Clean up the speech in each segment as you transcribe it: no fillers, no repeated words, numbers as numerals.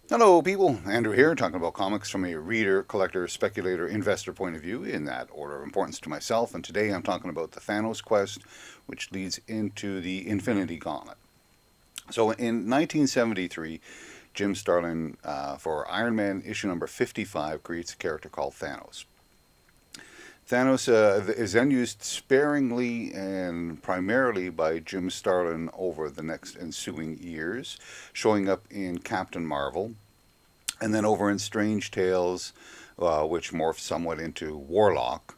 Hello, people. Andrew here, talking about comics from a reader, collector, speculator, investor point of view, in that order of importance to myself. And today I'm talking about the Thanos Quest, which leads into the Infinity Gauntlet. So in 1973, Jim Starlin, for Iron Man issue number 55, creates a character called Thanos. Thanos is then used sparingly and primarily by Jim Starlin over the next ensuing years, showing up in Captain Marvel, and then over in Strange Tales, which morphs somewhat into Warlock.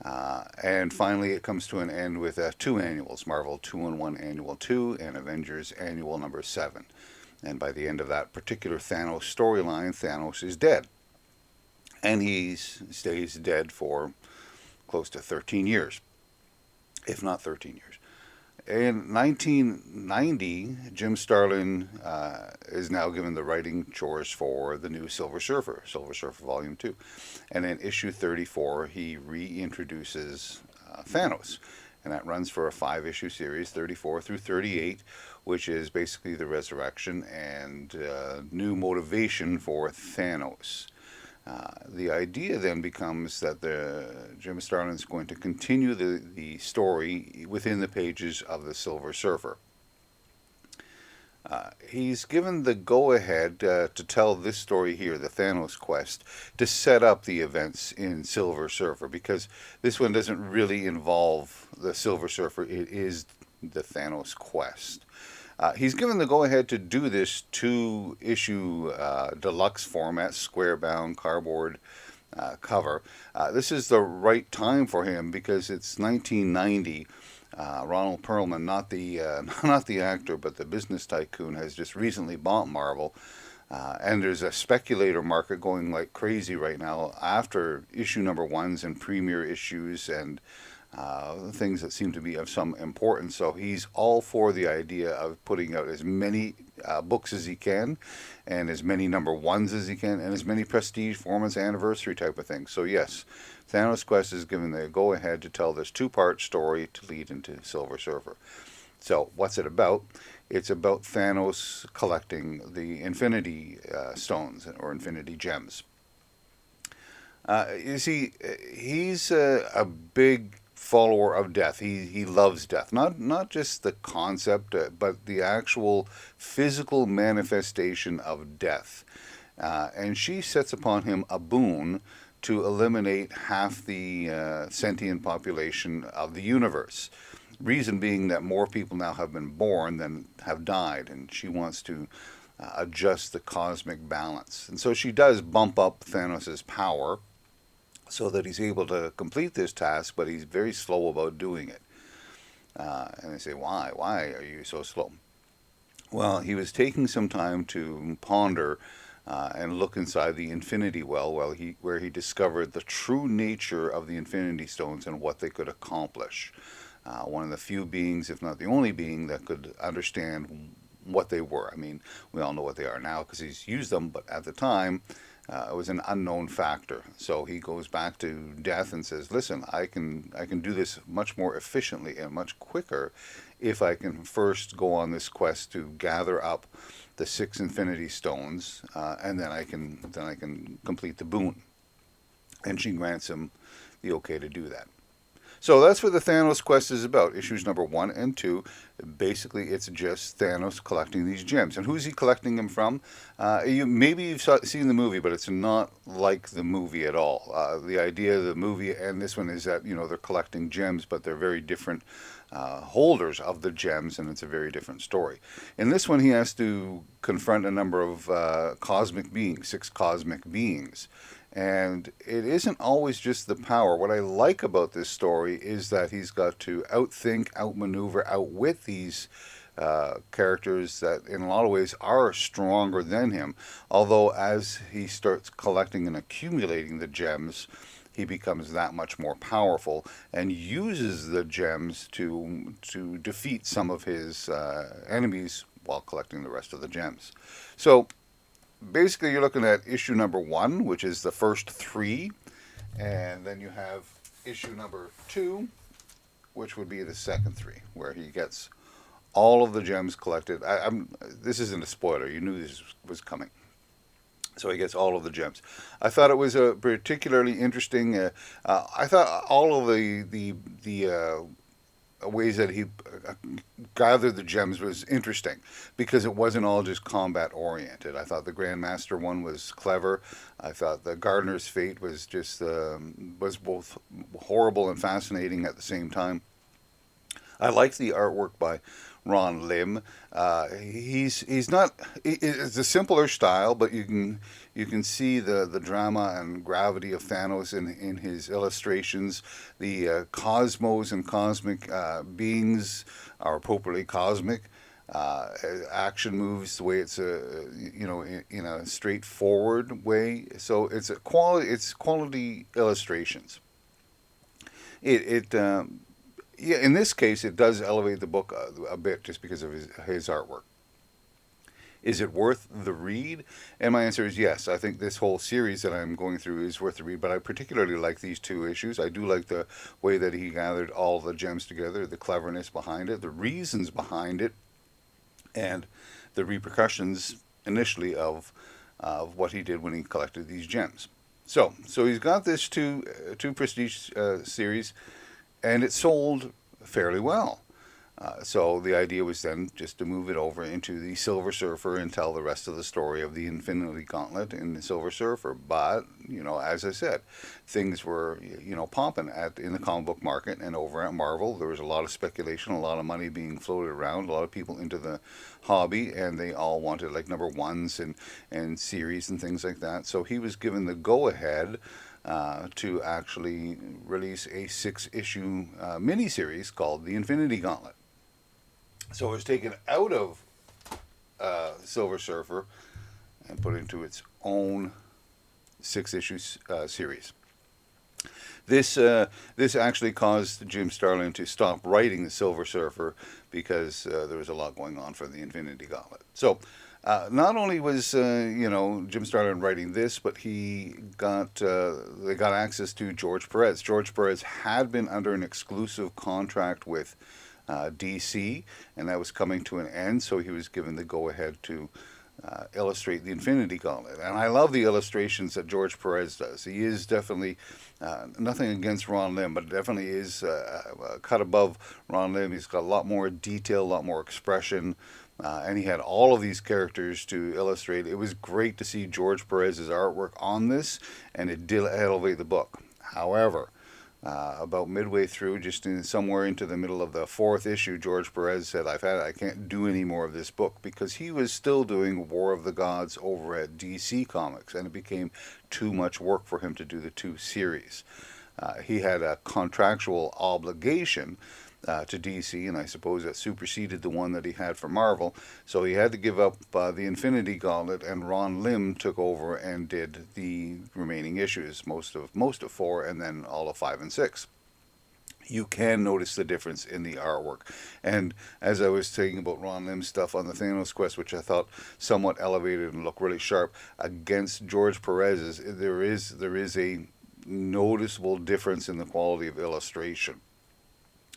And finally, it comes to an end with two annuals, Marvel 2-in-1 Annual 2 and Avengers Annual number 7. And by the end of that particular Thanos storyline, Thanos is dead. And he stays dead for close to 13 years, if not 13 years. In 1990, Jim Starlin is now given the writing chores for the new Silver Surfer Volume 2. And in issue 34, he reintroduces Thanos. And that runs for a 5-issue series, 34 through 38, which is basically the resurrection and new motivation for Thanos. The idea then becomes that Jim Starlin is going to continue the story within the pages of the Silver Surfer. He's given the go-ahead to tell this story here, the Thanos Quest, to set up the events in Silver Surfer, because this one doesn't really involve the Silver Surfer. It is the Thanos Quest. He's given the go-ahead to do this 2-issue deluxe format, square-bound cardboard cover. This is the right time for him because it's 1990. Ronald Perlman, not the not the actor, but the business tycoon, has just recently bought Marvel, and there's a speculator market going like crazy right now after issue number ones and premiere issues and things that seem to be of some importance. So he's all for the idea of putting out as many books as he can, and as many number ones as he can, and as many prestige formats, anniversary type of things. So yes, Thanos Quest is given the go-ahead to tell this two-part story to lead into Silver Surfer. So what's it about? It's about Thanos collecting the Infinity Stones or Infinity Gems. You see, he's a big follower of death. He loves death. Not just the concept, but the actual physical manifestation of death. And she sets upon him a boon to eliminate half the sentient population of the universe. Reason being that more people now have been born than have died, and she wants to adjust the cosmic balance. And so she does bump up Thanos' power so that he's able to complete this task, but he's very slow about doing it. And they say, why? Why are you so slow? Well, he was taking some time to ponder and look inside the Infinity Well, where he discovered the true nature of the Infinity Stones and what they could accomplish. One of the few beings, if not the only being, that could understand what they were. I mean, we all know what they are now because he's used them, but at the time, it was an unknown factor. So he goes back to Death and says, "Listen, I can do this much more efficiently and much quicker if I can first go on this quest to gather up the 6 Infinity Stones, and then I can complete the boon." And she grants him the okay to do that. So that's what the Thanos Quest is about. Issues number 1 and 2. Basically, it's just Thanos collecting these gems. And who's he collecting them from? Maybe you've seen the movie, but it's not like the movie at all. The idea of the movie and this one is that they're collecting gems, but they're very different holders of the gems, and it's a very different story. In this one, he has to confront a number of cosmic beings, 6 cosmic beings. And it isn't always just the power. What I like about this story is that he's got to outthink, outmaneuver, outwit these characters that in a lot of ways are stronger than him. Although as he starts collecting and accumulating the gems, he becomes that much more powerful and uses the gems to defeat some of his enemies while collecting the rest of the gems. So basically you're looking at issue number 1, which is the first 3, and then you have issue number 2, which would be the second 3, where he gets all of the gems collected. This isn't a spoiler. You knew this was coming. So he gets all of the gems. I thought it was a particularly interesting. I thought all of the ways that he gathered the gems was interesting because it wasn't all just combat oriented. I thought the Grandmaster one was clever. I thought the Gardener's Fate was just was both horrible and fascinating at the same time. I like the artwork by Ron Lim. He's not. It's a simpler style, but you can see the drama and gravity of Thanos in his illustrations. The cosmos and cosmic beings are appropriately cosmic. Action moves the way it's in a straightforward way. So it's a quality. It's quality illustrations. It yeah, in this case, it does elevate the book a bit just because of his artwork. Is it worth the read? And my answer is yes. I think this whole series that I'm going through is worth the read, but I particularly like these two issues. I do like the way that he gathered all the gems together, the cleverness behind it, the reasons behind it, and the repercussions initially of what he did when he collected these gems. So he's got this two prestige series, and it sold fairly well. So the idea was then just to move it over into the Silver Surfer and tell the rest of the story of the Infinity Gauntlet in the Silver Surfer. But as I said, things were popping at in the comic book market and over at Marvel. There was a lot of speculation, a lot of money being floated around, a lot of people into the hobby, and they all wanted like number ones and series and things like that. So he was given the go ahead to actually release a 6-issue miniseries called the Infinity Gauntlet. So it was taken out of Silver Surfer and put into its own 6-issue series. This actually caused Jim Starlin to stop writing the Silver Surfer because there was a lot going on for the Infinity Gauntlet. So not only was Jim Starlin writing this, but they got access to George Perez. George Perez had been under an exclusive contract with DC, and that was coming to an end. So he was given the go ahead to illustrate the Infinity Gauntlet. And I love the illustrations that George Perez does. He is definitely nothing against Ron Lim, but definitely is cut above Ron Lim. He's got a lot more detail, a lot more expression. And he had all of these characters to illustrate. It was great to see George Perez's artwork on this, and it did elevate the book. However, about midway through, somewhere into the middle of the 4th issue, George Perez said, I can't do any more of this book," because he was still doing War of the Gods over at DC Comics, and it became too much work for him to do the 2 series. He had a contractual obligation to DC, and I suppose that superseded the one that he had for Marvel. So he had to give up the Infinity Gauntlet, and Ron Lim took over and did the remaining issues, most of 4, and then all of 5 and 6. You can notice the difference in the artwork. And as I was saying about Ron Lim's stuff on the Thanos Quest, which I thought somewhat elevated and looked really sharp, against George Perez's, there is a noticeable difference in the quality of illustration,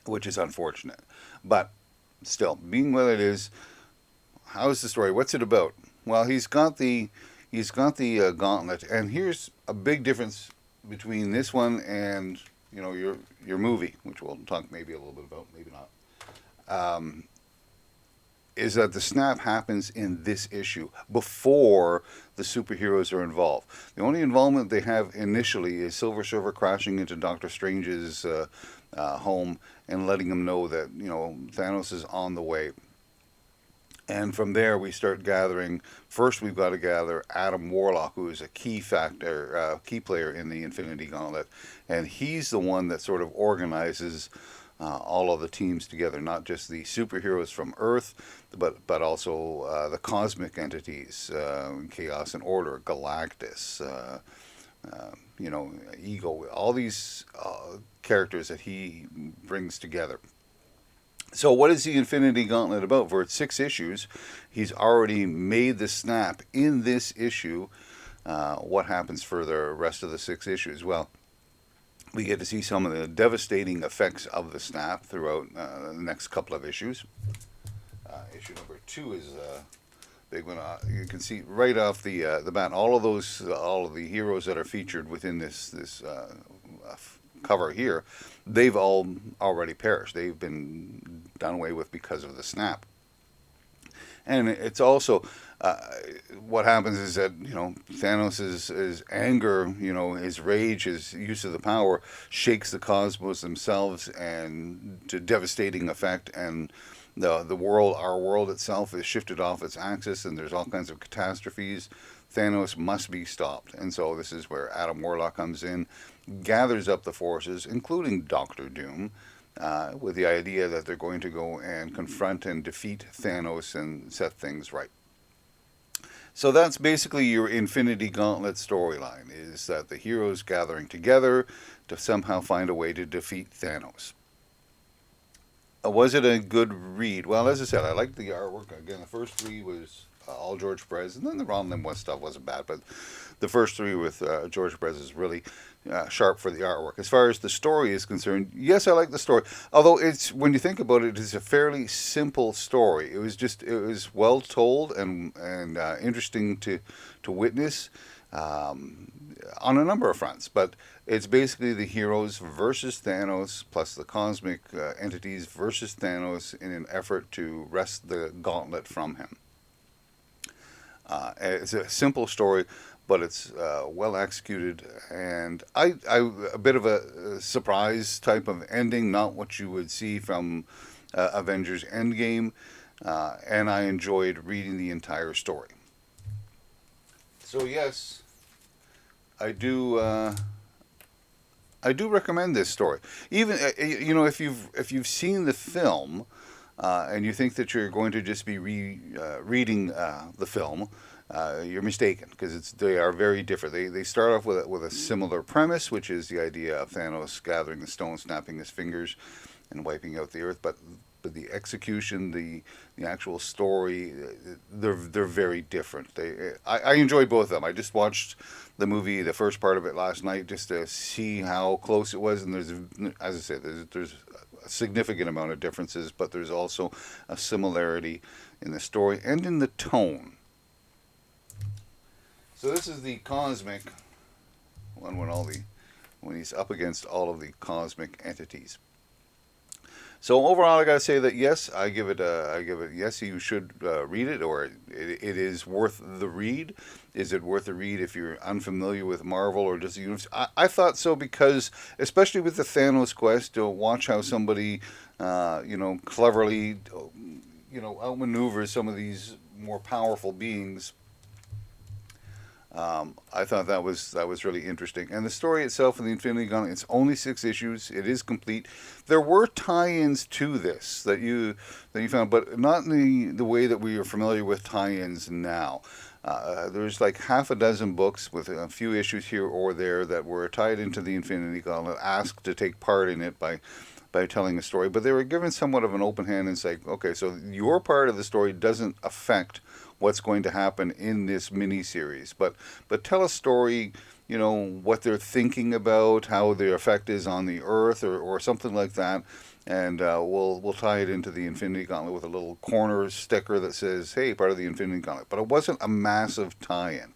which is unfortunate. But still, being what it is, how's the story? What's it about? Well, he's got the gauntlet, and here's a big difference between this one and your movie, which we'll talk maybe a little bit about, maybe not. Is that the snap happens in this issue before the superheroes are involved. The only involvement they have initially is Silver Surfer crashing into Doctor Strange's home and letting him know that Thanos is on the way. And from there, we start gathering. First, we've got to gather Adam Warlock, who is a key player in the Infinity Gauntlet, and he's the one that sort of organizes all of the teams together, not just the superheroes from Earth, but also the cosmic entities, Chaos and Order, Galactus, Ego, all these characters that he brings together. So what is the Infinity Gauntlet about? For its 6 issues, he's already made the snap in this issue. What happens for the rest of the 6 issues? Well, we get to see some of the devastating effects of the snap throughout the next couple of issues. Issue number 2 is big one. You can see right off the bat, all of the heroes that are featured within this cover here, they've all already perished. They've been done away with because of the snap. And it's also uh, what happens is that Thanos' anger, his rage, his use of the power shakes the cosmos themselves and to devastating effect, and our world itself is shifted off its axis, and there's all kinds of catastrophes. Thanos must be stopped, and so this is where Adam Warlock comes in, gathers up the forces, including Doctor Doom, with the idea that they're going to go and confront and defeat Thanos and set things right. So that's basically your Infinity Gauntlet storyline, is that the heroes gathering together to somehow find a way to defeat Thanos. Was it a good read? Well, as I said, I liked the artwork. Again, the first three was all George Perez, and then the Ron Lim West stuff wasn't bad, but the first three with George Perez is really sharp for the artwork. As far as the story is concerned, yes, I like the story. Although it's when you think about it, it's a fairly simple story. It was well told and interesting to witness. On a number of fronts, but it's basically the heroes versus Thanos, plus the cosmic entities versus Thanos in an effort to wrest the gauntlet from him. It's a simple story, but it's well executed, and a bit of a surprise type of ending, not what you would see from Avengers Endgame, and I enjoyed reading the entire story. So yes, I do. I do recommend this story. Even if you've seen the film, and you think that you're going to just be reading the film, you're mistaken, because they are very different. They start off with a similar premise, which is the idea of Thanos gathering the stone, snapping his fingers, and wiping out the earth. But the execution, the actual story, they're very different. I enjoyed both of them. I just watched the movie, the first part of it last night, just to see how close it was. And as I said, there's a significant amount of differences, but there's also a similarity in the story and in the tone. So this is the cosmic one when he's up against all of the cosmic entities. So overall, I gotta say that yes, I give it yes. You should read it, or it is worth the read. Is it worth the read if you're unfamiliar with Marvel or Disney Universe? I thought so, because especially with the Thanos Quest, to watch how somebody, cleverly, outmaneuvers some of these more powerful beings. I thought that was really interesting, and the story itself in the Infinity Gauntlet, it's only 6 issues. It is complete. There were tie-ins to this that you found, but not in the way that we are familiar with tie-ins now. There's like half a dozen books with a few issues here or there that were tied into the Infinity Gauntlet, asked to take part in it by telling a story, but they were given somewhat of an open hand and say, okay, so your part of the story doesn't affect what's going to happen in this mini series, but tell a story, what they're thinking about, how the effect is on the Earth, or something like that, and we'll tie it into the Infinity Gauntlet with a little corner sticker that says, hey, part of the Infinity Gauntlet. But it wasn't a massive tie-in.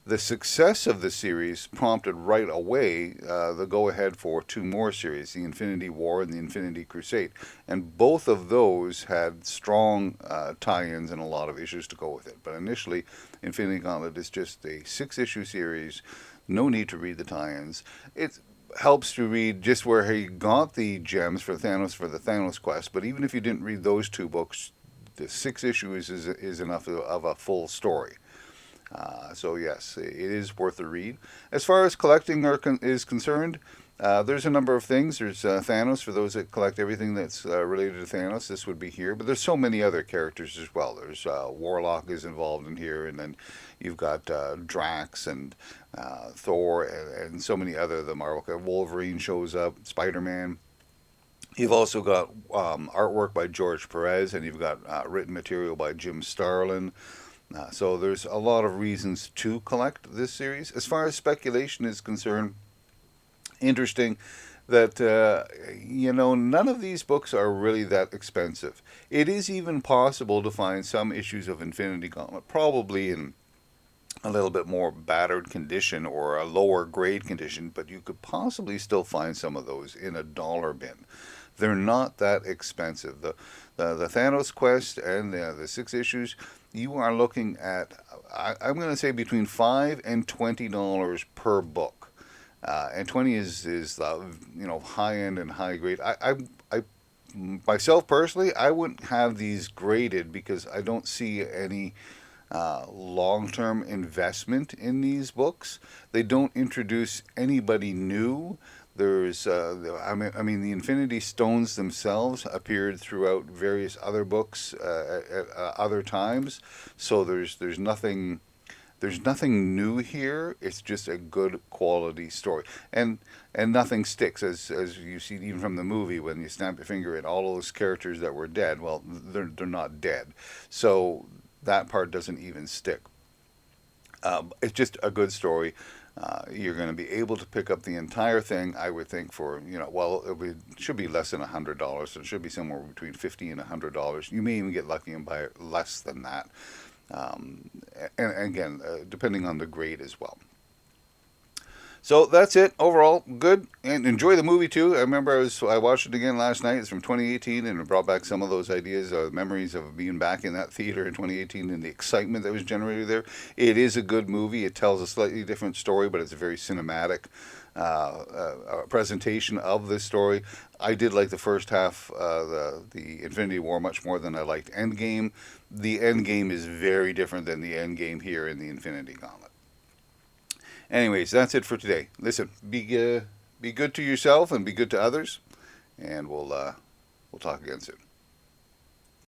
The success of the series prompted right away the go-ahead for two more series, the Infinity War and the Infinity Crusade. And both of those had strong tie-ins and a lot of issues to go with it. But initially, Infinity Gauntlet is just a 6-issue series. No need to read the tie-ins. It helps to read just where he got the gems for Thanos for the Thanos Quest. But even if you didn't read those two books, the 6 issues is enough of a full story. So yes, it is worth a read. As far as collecting is concerned, there's a number of things. There's Thanos, for those that collect everything that's related to Thanos. This would be here, but there's so many other characters as well. There's Warlock is involved in here, and then you've got Drax and Thor and so many other the Marvel. Wolverine shows up, Spider-Man. You've also got artwork by George Perez, and you've got written material by Jim Starlin. So there's a lot of reasons to collect this series. As far as speculation is concerned, interesting. that none of these books are really that expensive. It is even possible to find some issues of Infinity Gauntlet, probably in a little bit more battered condition or a lower grade condition, but you could possibly still find some of those in a dollar bin. They're not that expensive. The Thanos Quest and the six issues, you are looking at, I'm going to say, between $5 and $20 per book. And 20 is high end and high grade. I myself personally, I wouldn't have these graded because I don't see any long term investment in these books. They don't introduce anybody new. The Infinity Stones themselves appeared throughout various other books at other times. So there's nothing new here. It's just a good quality story, and nothing sticks as you see even from the movie when you snap your finger at all those characters that were dead. Well, they're not dead, so that part doesn't even stick. It's just a good story. You're going to be able to pick up the entire thing, I would think, for should be less than $100. So it should be somewhere between $50 and $100. You may even get lucky and buy it less than that. And again, depending on the grade as well. So that's it. Overall, good, and enjoy the movie too. I remember I watched it again last night. It's from 2018, and it brought back some of those ideas, memories of being back in that theater in 2018 and the excitement that was generated there. It is a good movie. It tells a slightly different story, but it's a very cinematic presentation of this story. I did like the first half, the Infinity War, much more than I liked Endgame. The Endgame is very different than the Endgame here in the Infinity Gauntlet. Anyways, that's it for today. Listen, be good to yourself and be good to others, and we'll talk again soon.